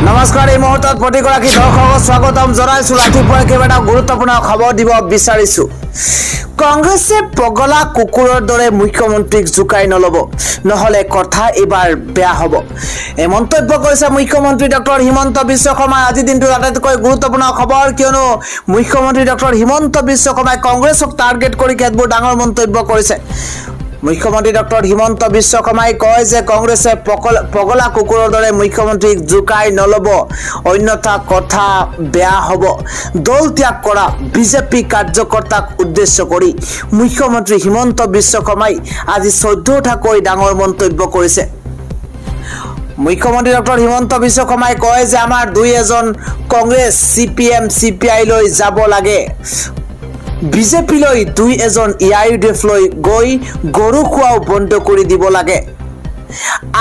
নমস্কাৰ এই মুহূৰ্তত প্ৰতিগৰাকী দৰ্শকক স্বাগতম জনাইছো ৰাতিপুৱাৰ কেইবাটা গুৰুত্বপূৰ্ণ খবৰ দিব বিচাৰিছো কংগ্ৰেছে পগলা কুকুৰৰ দৰে মুখ্যমন্ত্ৰীক জুকাই নলব নহলে কথা এবাৰ বেয়া হ'ব এই মন্তব্য কৰিছে মুখ্যমন্ত্ৰী ডক্টৰ হিমন্ত বিশ্ব শৰ্মা আজি দিনটোৰ আটাইতকৈ গুৰুত্বপূৰ্ণ খবৰ কিয়নো মুখ্যমন্ত্ৰী ডক্টৰ হিমন্ত বিশ্ব শৰ্মাই কংগ্ৰেছক টাৰ্গেট কৰি কেতবোৰ ডাঙৰ মন্তব্য কৰিছে মুখ্যমন্ত্ৰী ডক্টৰ হিমন্ত বিশ্ব শৰ্মাই কয় যে কংগ্ৰেছে পগলা কুকুৰৰ দৰে মুখ্যমন্ত্ৰীক জুকাই নলব অন্যথা কথা বেয়া হ'ব দল ত্যাগ কৰা বিজেপি কাৰ্যকৰ্তাক উদ্দেশ্য কৰি মুখ্যমন্ত্ৰী হিমন্ত বিশ্ব শৰ্মাই আজি 14টাকৈ ডাঙৰ মন্তব্য কৰিছে মুখ্যমন্ত্ৰী ডক্টৰ হিমন্ত বিশ্ব শৰ্মাই কয় যে আমাৰ দুই এজন কংগ্ৰেছ সিপিএম সিপিআই লৈ যাব লাগে বিজেপি লৈ দুই এজন ইআইডিএফ লৈ গৈ গৰু খোৱাও বন্ধ কৰি দিব লাগে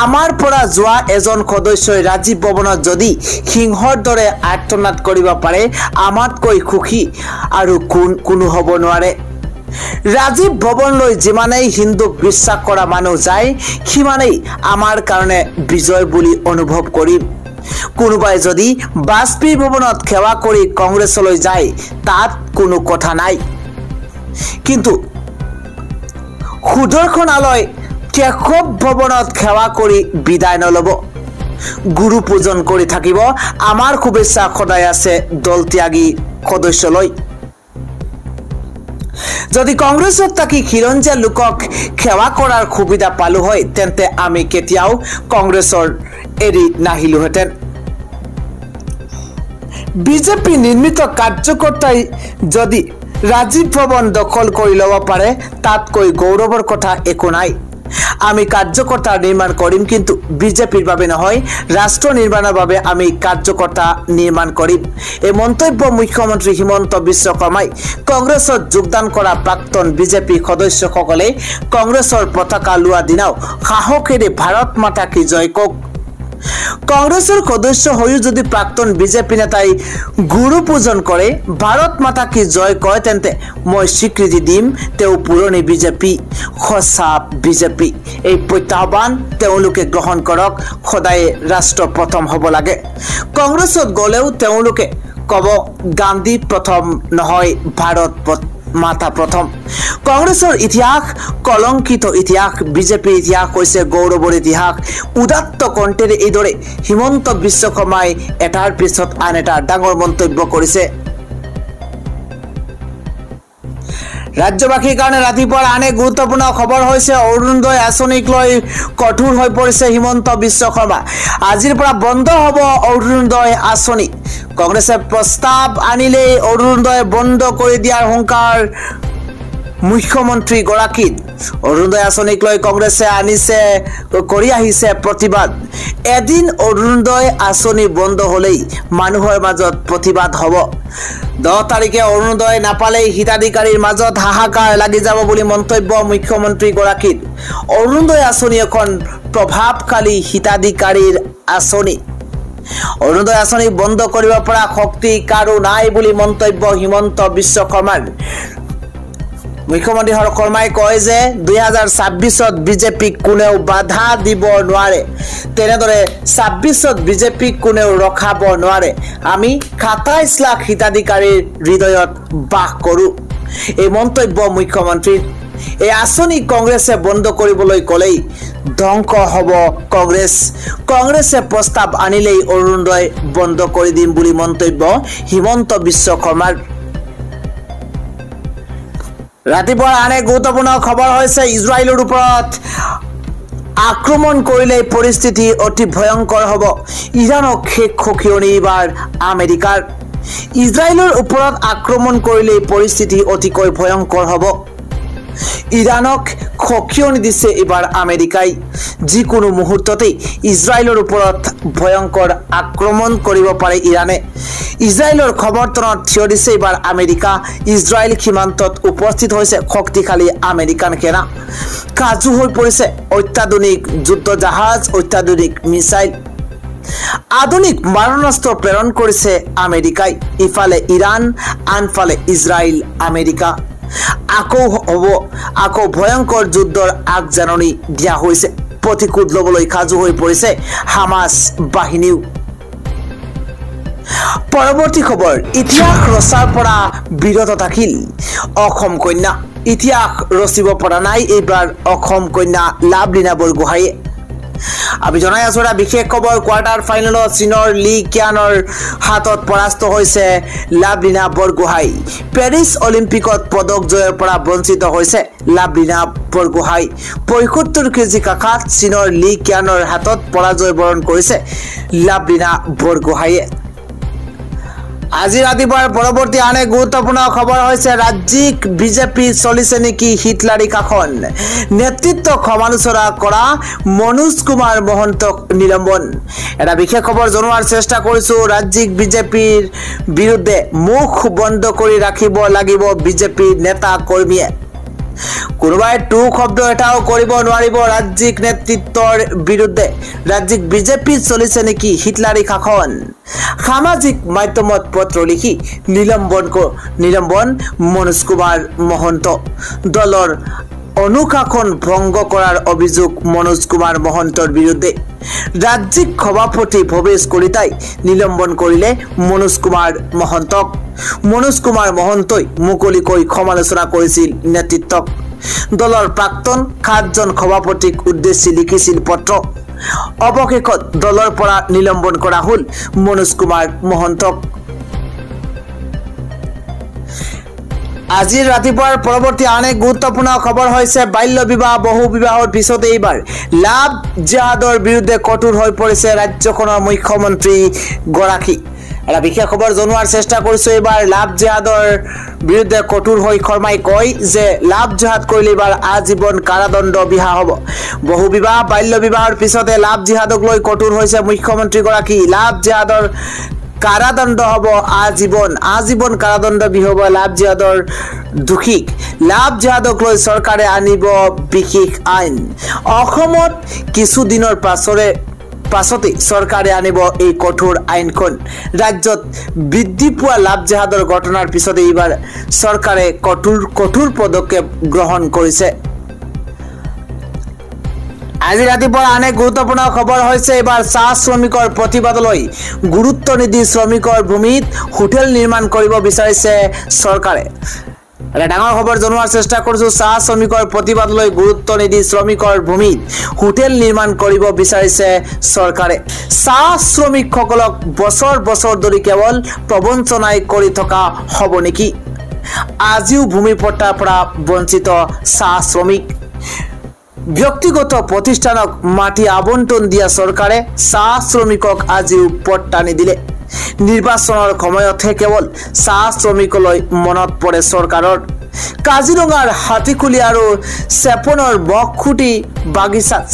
আমাৰ পৰা যোৱা এজন সদস্যই ৰাজীৱ ভৱনত যদি সিংহৰ দৰে আৰ্তনাদ কৰিব পাৰে আমাতকৈ সুখী আৰু কোনো হ'ব নোৱাৰে ৰাজীৱ ভৱনলৈ যিমানেই হিন্দুক বিশ্বাস কৰা মানুহ যায় সিমানেই আমাৰ কাৰণে বিজয় বুলি অনুভৱ কৰিম কোনোবাই যদি বাজপেয়ী ভৱনত সেৱা কৰি কংগ্ৰেছলৈ যায় তাত কোনো কথা নাই কিন্তু সুদৰ্শনালয় কেশৱ ভৱনত সেৱা কৰি বিদায় নলব গুৰু পূজন কৰি থাকিব আমাৰ শুভেচ্ছা সদায় আছে দল ত্যাগী সদস্যলৈ যদি কংগ্ৰেছত থাকি খিলঞ্জীয়া লোকক সেৱা কৰাৰ সুবিধা পালো হয় তেন্তে আমি কেতিয়াও কংগ্ৰেছৰ এৰি নাহিলোহেঁতেন বিজেপি নিৰ্মিত কাৰ্যকৰ্তাই যদি ৰাজীৱ ভৱন দখল কৰি ল'ব পাৰে তাতকৈ গৌৰৱৰ কথা একো নাই আমি কাৰ্যকৰ্তা নিৰ্মাণ কৰিম কিন্তু বিজেপিৰ বাবে নহয় ৰাষ্ট্ৰ নিৰ্মাণৰ বাবে আমি কাৰ্যকৰ্তা নিৰ্মাণ কৰিম এই মন্তব্য মুখ্যমন্ত্ৰী হিমন্ত বিশ্ব শৰ্মাই কংগ্ৰেছত যোগদান কৰা প্ৰাক্তন বিজেপি সদস্যসকলে কংগ্ৰেছৰ পতাকা লোৱা দিনাও সাহসেৰে ভাৰত মাতা কি জয় কক কংগ্ৰেছৰ সদস্য হৈও যদি প্ৰাক্তন বিজেপি নেতাই গুৰু পূজন কৰে ভাৰত মাতা কি জয় কয় তেন্তে মই স্বীকৃতি দিম তেও পুৰণি বিজেপি খসা বিজেপি এই প্ৰত্যাহ্বান তেওঁলোকে গ্ৰহণ কৰক সদায় ৰাষ্ট্ৰ প্ৰথম হ'ব লাগে কংগ্ৰেছত গলেও তেওঁলোকে কব গান্ধী প্ৰথম নহয় ভাৰত মাতা প্ৰথম কংগ্ৰেছৰ ইতিহাস কলংকিত ইতিহাস বিজেপিৰ ইতিহাস হৈছে গৌৰৱৰ ইতিহাস উদাত্ত কণ্ঠেৰে এইদৰে হিমন্ত বিশ্ব শৰ্মাই এটাৰ পিছত আন এটা ডাঙৰ মন্তব্য কৰিছে ৰাজ্যবাসীৰ কাৰণে ৰাতিপুৱাৰ আন এক গুৰুত্বপূৰ্ণ খবৰ হৈছে অৰুণোদয় আঁচনিক লৈ কঠোৰ হৈ পৰিছে হিমন্ত বিশ্ব শৰ্মা আজিৰ পৰা বন্ধ হ'ব অৰুণোদয় আঁচনি কংগ্ৰেছে প্ৰস্তাৱ আনিলেই অৰুণোদয় বন্ধ কৰি দিয়াৰ হুংকাৰ মুখ্যমন্ত্ৰী গৰাকীৰ অৰুণোদয় আঁচনিক লৈ কংগ্ৰেছে কৰি আহিছে প্ৰতিবাদ এদিন অৰুণোদয় আঁচনি বন্ধ হ'লেই মানুহৰ মাজত প্ৰতিবাদ হ'ব 10 তাৰিখে অৰুণোদয় নাপালেই হিতাধিকাৰীৰ মাজত হাহাকাৰ লাগি যাব বুলি মন্তব্য মুখ্যমন্ত্ৰী গৰাকীৰ অৰুণোদয় আঁচনি এখন প্ৰভাৱশালী হিতাধিকাৰীৰ আঁচনি অৰুণোদয় আঁচনি বন্ধ কৰিব পৰা শক্তি কাৰো নাই বুলি মন্তব্য হিমন্ত বিশ্ব শৰ্মাৰ মুখ্যমন্ত্ৰী শৰ্মাই কয় যে 2026ত বিজেপিক কোনেও বাধা দিব নোৱাৰে তেনেদৰে 26ত বিজেপিক কোনেও ৰখাব নোৱাৰে আমি 27 লাখ হিতাধিকাৰীৰ হৃদয়ত বাস কৰোঁ এই মন্তব্য মুখ্যমন্ত্ৰীৰ এই আঁচনি কংগ্ৰেছে বন্ধ কৰিবলৈ ক'লেই ধ্বংস হ'ব কংগ্ৰেছে প্ৰস্তাৱ আনিলেই অৰুণোদয় বন্ধ কৰি দিম বুলি মন্তব্য হিমন্ত বিশ্ব শৰ্মাৰ ৰাতিপুৱাৰ আন এক গুৰুত্বপূৰ্ণ খবৰ হৈছে ইজৰাইলৰ ওপৰত আক্ৰমণ কৰিলে পৰিস্থিতি অতি ভয়ংকৰ হ'ব ইৰানক শেষ সকিয়নি এবাৰ আমেৰিকাৰ ইজৰাইলৰ ওপৰত আক্ৰমণ কৰিলে পৰিস্থিতি অতিকৈ ভয়ংকৰ হ'ব ইৰানক সকিয়নি দিছে এবাৰ আমেৰিকাই যিকোনো মুহূৰ্ততেই ইজৰাইলৰ ওপৰত ভয়ংকৰ আক্ৰমণ কৰিব পাৰে ইৰানে ইজৰাইলৰ সমৰ্থনত থিয় দিছে এবাৰ আমেৰিকা ইজৰাইল সীমান্তত উপস্থিত হৈছে শক্তিশালী আমেৰিকান সেনা সাজু হৈ পৰিছে অত্যাধুনিক যুদ্ধ জাহাজ অত্যাধুনিক মিছাইল আধুনিক মাৰণাস্ত্ৰ প্ৰেৰণ কৰিছে আমেৰিকাই ইফালে ইৰাণ আনফালে ইজৰাইল আমেৰিকা আকৌ ভয়ংকৰ যুদ্ধৰ আগজাননী দিয়া হৈছে প্ৰতিশোধ লবলৈ সাজু হৈ পৰিছে হামাস বাহিনীও পৰৱৰ্তী খবৰ ইতিহাস ৰচাৰ পৰা বিৰত থাকিল অসম কন্যা ইতিহাস ৰচিব পৰা নাই এইবাৰ অসম কন্যা লাভলীনা বৰগোহাঁইয়ে আমি জনাই আছো এটা বিশেষ খবৰ কোৱাৰ্টাৰ ফাইনেলত চীনৰ লি কিয়ানৰ হাতত পৰাস্ত হৈছে লাভলীনা বৰগোহাঁই পেৰিছ অলিম্পিকত পদক জয়ৰ পৰা বঞ্চিত হৈছে লাভলীনা বৰগোহাঁই ৭৫ কেজি কাষাত চীনৰ লি কিয়ানৰ হাতত পৰাজয় বৰণ কৰিছে লাভলীনা বৰগোহাঁইয়ে আজি ৰাতিপুৱাৰ পৰৱৰ্তী আন এক গুৰুত্বপূৰ্ণ খবৰ হৈছে ৰাজ্যিক বিজেপি চলিছে নেকি হিটলাৰী শাসন নেতৃত্ব সমালোচনা কৰা মনোজ কুমাৰ মহন্তক নিলম্বন এটা বিশেষ খবৰ জনোৱাৰ চেষ্টা কৰিছো ৰাজ্যিক বিজেপিৰ বিৰুদ্ধে মুখ বন্ধ কৰি ৰাখিব লাগিব বিজেপি নেতা কৰ্মীয়ে কোনোবাই টু শব্দ এটাও কৰিব নোৱাৰিব ৰাজ্যিক নেতৃত্বৰ বিৰুদ্ধে ৰাজ্যিক বিজেপি চলিছে নেকি হিটলাৰী শাসন সামাজিক মাধ্যমত পত্ৰ লিখি নিলম্বন মনোজ কুমাৰ মহন্ত দলৰ অনুশাসন ভংগ কৰাৰ অভিযোগ মনোজ কুমাৰ মহন্তৰ বিৰুদ্ধে ৰাজ্যিক সভাপতি ভৱেশ কলিতাই নিলম্বন কৰিলে মনোজ কুমাৰ মহন্তক মনোজ কুমাৰ মহন্তই মুকলিকৈ সমালোচনা কৰিছিল নেতৃত্বক দলৰ প্ৰাক্তন ৭জন সভাপতিক উদ্দেশ্যি লিখিছিল পত্ৰ অৱশেষত দলৰ পৰা নিলম্বন কৰা হ'ল মনোজ কুমাৰ মহন্তক আজি ৰাতিপুৱাৰ পৰৱৰ্তী আন এক গুৰুত্বপূৰ্ণ খবৰ হৈছে বাল্য বিবাহ বহু বিবাহৰ পিছতে এইবাৰ লাভ জিহাদৰ বিৰুদ্ধে কঠোৰ হৈ পৰিছে ৰাজ্যখনৰ মুখ্যমন্ত্ৰী গৰাকী এটা বিশেষ খবৰ জনোৱাৰ চেষ্টা কৰিছো এইবাৰ লাভ জিহাদৰ বিৰুদ্ধে কঠোৰ হৈ শৰ্মাই কয় যে লাভ জিহাদ কৰিলে এইবাৰ আজীৱন কাৰাদণ্ড বিহা হ'ব বহু বিবাহ বাল্য বিবাহৰ পিছতে লাভ জিহাদক লৈ কঠোৰ হৈছে মুখ্যমন্ত্ৰী গৰাকী লাভ জিহাদৰ কাৰাদণ্ড হ'ব আজীৱন কাৰাদণ্ড বিহব লাভ জিহাদৰ দুখীক লাভ জিহাদক লৈ চৰকাৰে আনিব বিশেষ আইন অসমত কিছুদিনৰ পাছতে চৰকাৰে আনিব এই কঠোৰ আইনখন ৰাজ্যত বৃদ্ধি পোৱা লাভ জিহাদৰ ঘটনাৰ পিছতে এইবাৰ চৰকাৰে কঠোৰ পদক্ষেপ গ্ৰহণ কৰিছে আজি ৰাতিপুৱাৰ আন এক গুৰুত্বপূৰ্ণ খবৰ হৈছে এইবাৰ চাহ শ্ৰমিকৰ প্ৰতিবাদলৈ গুৰুত্ব নিদি শ্ৰমিকৰ ভূমিত হোটেল নিৰ্মাণ কৰিব বিচাৰিছে চৰকাৰে এটা ডাঙৰ খবৰ জনোৱাৰ চেষ্টা কৰিছো চাহ শ্ৰমিকৰ প্ৰতিবাদলৈ গুৰুত্ব নিদি শ্ৰমিকৰ ভূমিত হোটেল নিৰ্মাণ কৰিব বিচাৰিছে চৰকাৰে চাহ শ্ৰমিকসকলক বছৰ ধৰি কেৱল প্ৰবঞ্চনাই কৰি থকা হ'ব নেকি আজিও ভূমি পট্টাৰ পৰা বঞ্চিত চাহ শ্ৰমিক ব্যক্তিগত প্ৰতিষ্ঠানক মাটি আবণ্টন দিয়া চৰকাৰে চাহ শ্ৰমিকক আজিও পট্টা নিদিলে নিৰ্বাচনৰ সময়তহে কেৱল চাহ শ্ৰমিকলৈ মনত পৰে চৰকাৰৰ কাজিৰঙাৰ হাতীখুলি আৰু চেপনৰ মখুটি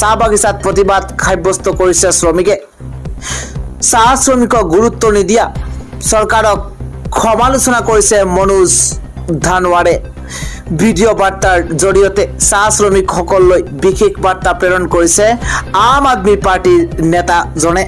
চাহ বাগিচাত প্ৰতিবাদ সাব্যস্ত কৰিছে শ্ৰমিকে চাহ শ্ৰমিকক গুৰুত্ব নিদিয়া চৰকাৰক সমালোচনা কৰিছে মনোজ ধানোৱাৰে ভিডিঅ' বাৰ্তাৰ জৰিয়তে চাহ শ্ৰমিকসকললৈ বিশেষ বাৰ্তা প্ৰেৰণ কৰিছে আম আদমি পাৰ্টিৰ নেতাজনে